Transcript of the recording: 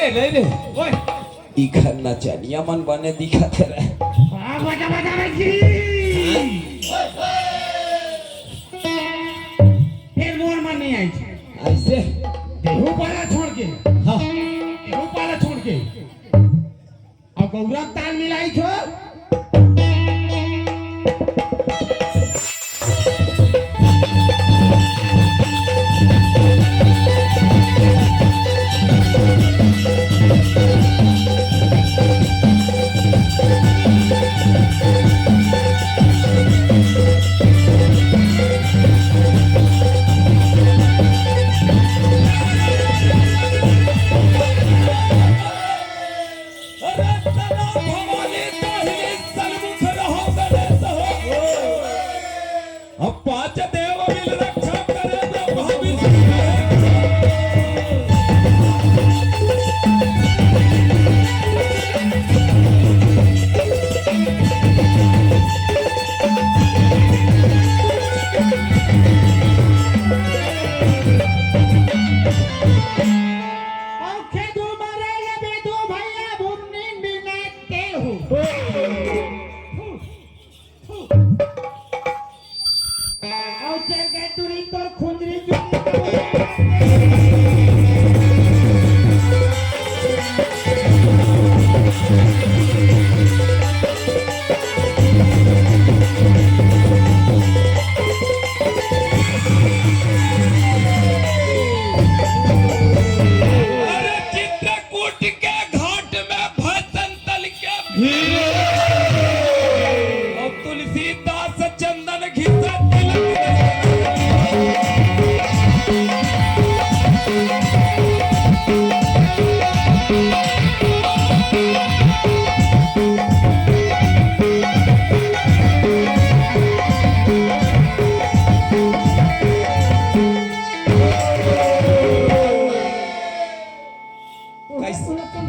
ले ओए इखर ना चनिया मन बने दिखत है हां बजा जी फिर मोर मन नहीं आई ऐसे देहू पाला छोड़ के हां देहू पाला छोड़ के अब गौरव ताल मिलाई छो